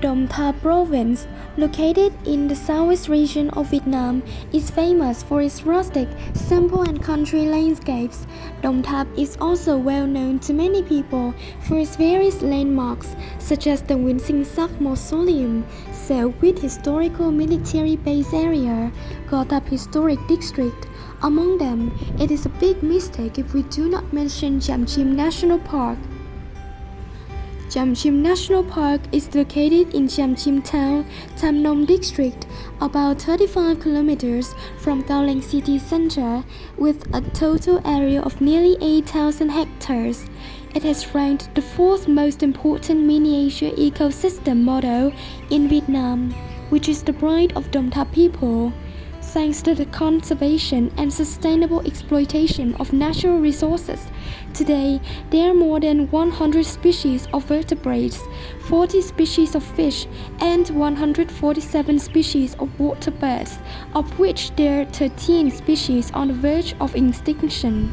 Đồng Tháp province, located in the southwest region of Vietnam, is famous for its rustic, simple and country landscapes. Đồng Tháp is also well known to many people for its various landmarks, such as the Nguyễn Sinh Sắc Mausoleum, Sẹo Quýt Historical Military Base Area, Gò Tháp Historic District. Among them, it is a big mistake if we do not mention Tràm Chim National Park. Tràm Chim National Park is located in Tràm Chim Town, Tam Nông District, about 35 kilometers from Cao Lãnh city center, with a total area of nearly 8,000 hectares. It has ranked the fourth most important miniature ecosystem model in Vietnam, which is the pride of Đồng Tháp people. Thanks to the conservation and sustainable exploitation of natural resources, today there are more than 100 species of vertebrates, 40 species of fish, and 147 species of water birds, of which there are 13 species on the verge of extinction.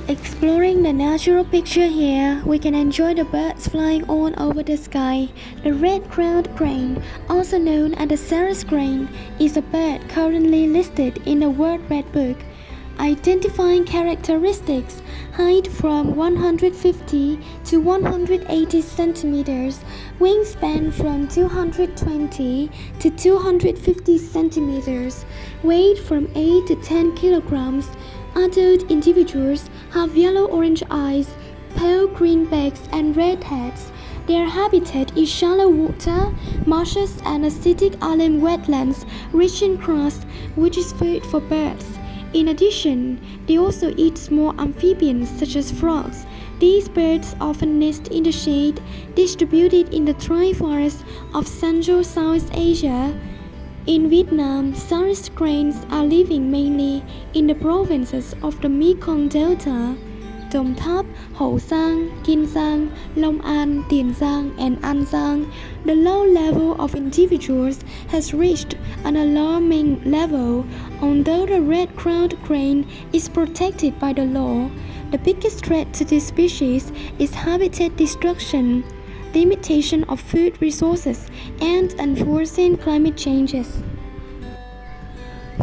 Exploring the natural picture here, we can enjoy the birds flying on over the sky. The red-crowned crane, also known as the Sarus crane, is a bird currently listed in the World Red Book. Identifying characteristics: height from 150 to 180 centimeters, wingspan from 220 to 250 centimeters, weight from 8 to 10 kilograms. Adult individuals have yellow-orange eyes, pale green backs, and red heads. Their habitat is shallow water, marshes, and acidic alum wetlands rich in crust, which is food for birds. In addition, they also eat small amphibians such as frogs. These birds often nest in the shade, distributed in the dry forests of Central South Asia. In Vietnam, Sarus cranes are living mainly in the provinces of the Mekong Delta, Đồng Tháp, Hậu Giang, Kiên Giang, Long An, Tiền Giang, and An Giang. The low level of individuals has reached an alarming level, although the red-crowned crane is protected by the law. The biggest threat to this species is habitat destruction, limitation of food resources, and unforeseen climate changes.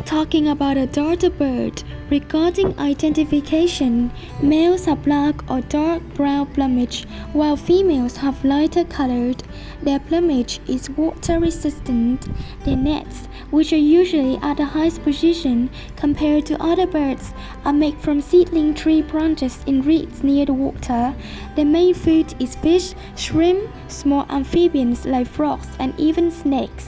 Talking about a darter bird, regarding identification, males have black or dark brown plumage, while females have lighter colored. Their plumage is water resistant. Their nests, which are usually at the highest position compared to other birds, are made from seedling tree branches in reeds near the water. Their main food is fish, shrimp, small amphibians like frogs, and even snakes.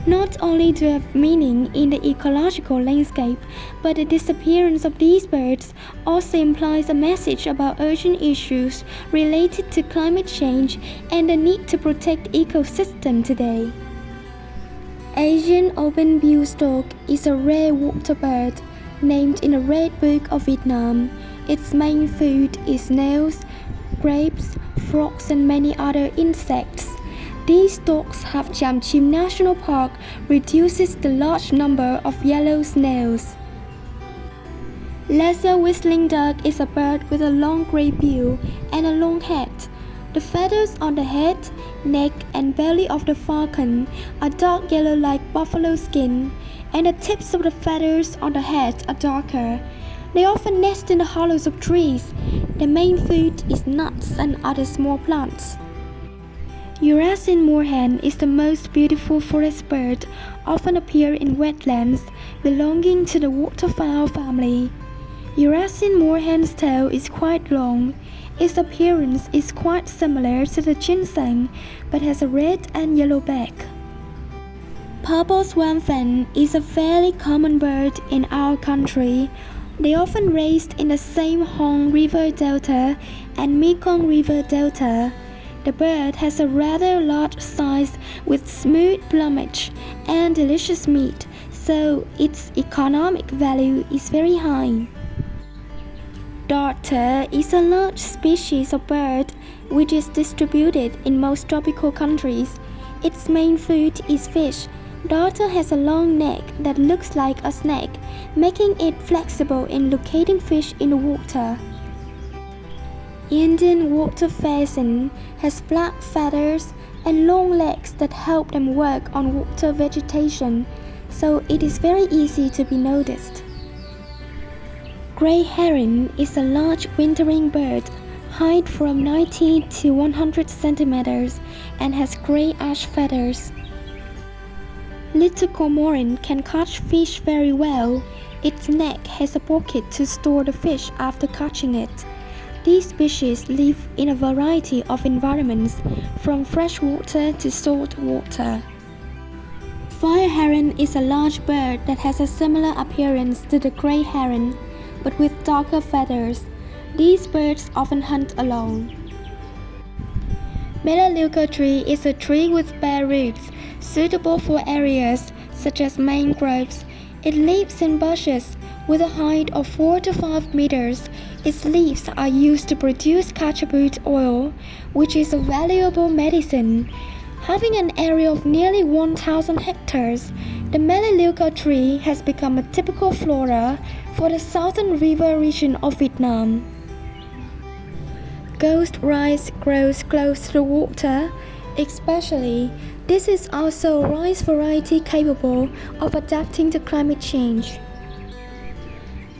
Not only do they have meaning in the ecological landscape, but the disappearance of these birds also implies a message about urgent issues related to climate change and the need to protect ecosystem today. Asian open-billed stork is a rare water bird named in the Red Book of Vietnam. Its main food is snails, grapes, frogs, and many other insects. These storks have Tràm Chim National Park reduces the large number of yellow snails. Lesser whistling duck is a bird with a long gray bill and a long head. The feathers on the head, neck, and belly of the falcon are dark yellow like buffalo skin, and the tips of the feathers on the head are darker. They often nest in the hollows of trees. Their main food is nuts and other small plants. Eurasian moorhen is the most beautiful forest bird, often appear in wetlands, belonging to the waterfowl family. Eurasian moorhen's tail is quite long. Its appearance is quite similar to the ginseng, but has a red and yellow back. Purple swanfin is a fairly common bird in our country. They often raised in the same Hong River Delta and Mekong River Delta. The bird has a rather large size with smooth plumage and delicious meat, so its economic value is very high. Darter is a large species of bird which is distributed in most tropical countries. Its main food is fish. Darter has a long neck that looks like a snake, making it flexible in locating fish in the water. Indian water pheasant has black feathers and long legs that help them work on water vegetation, so it is very easy to be noticed. Grey heron is a large wintering bird, height from 90 to 100 centimeters, and has grey ash feathers. Little cormorant can catch fish very well. Its neck has a pocket to store the fish after catching it. These species live in a variety of environments, from fresh water to salt water. Fire heron is a large bird that has a similar appearance to the grey heron, but with darker feathers. These birds often hunt alone. Melaleuca tree is a tree with bare roots, suitable for areas such as mangroves. It lives in bushes with a height of 4 to 5 meters. Its leaves are used to produce catcherboot oil, which is a valuable medicine. Having an area of nearly 1,000 hectares, the Melaleuca tree has become a typical flora for the southern river region of Vietnam. Ghost rice grows close to the water, especially. This is also a rice variety capable of adapting to climate change.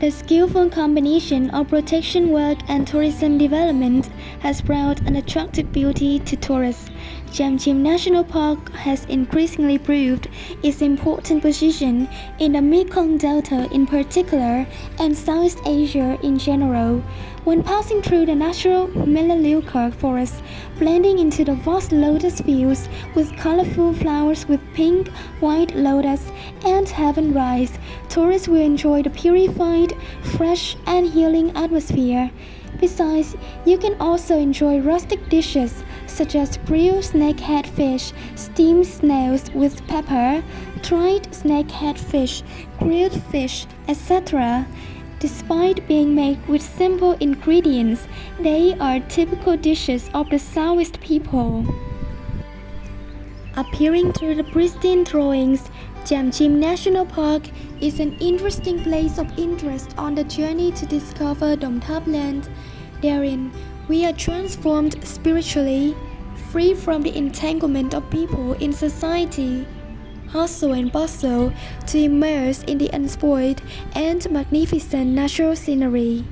The skillful combination of protection work and tourism development has brought an attractive beauty to tourists. Tràm Chim National Park has increasingly proved its important position in the Mekong Delta in particular and Southeast Asia in general. When passing through the natural Melaleuca forest, blending into the vast lotus fields with colorful flowers with pink, white lotus, and heaven rice, tourists will enjoy the purified, fresh, and healing atmosphere. Besides, you can also enjoy rustic dishes such as grilled snakehead fish, steamed snails with pepper, dried snakehead fish, grilled fish, etc. Despite being made with simple ingredients, they are typical dishes of the Southeast people. Appearing through the pristine drawings, Tràm Chim National Park is an interesting place of interest on the journey to discover Đồng Tháp land. Therein, we are transformed spiritually, free from the entanglement of people in society, hustle and bustle, to immerse in the unspoiled and magnificent natural scenery.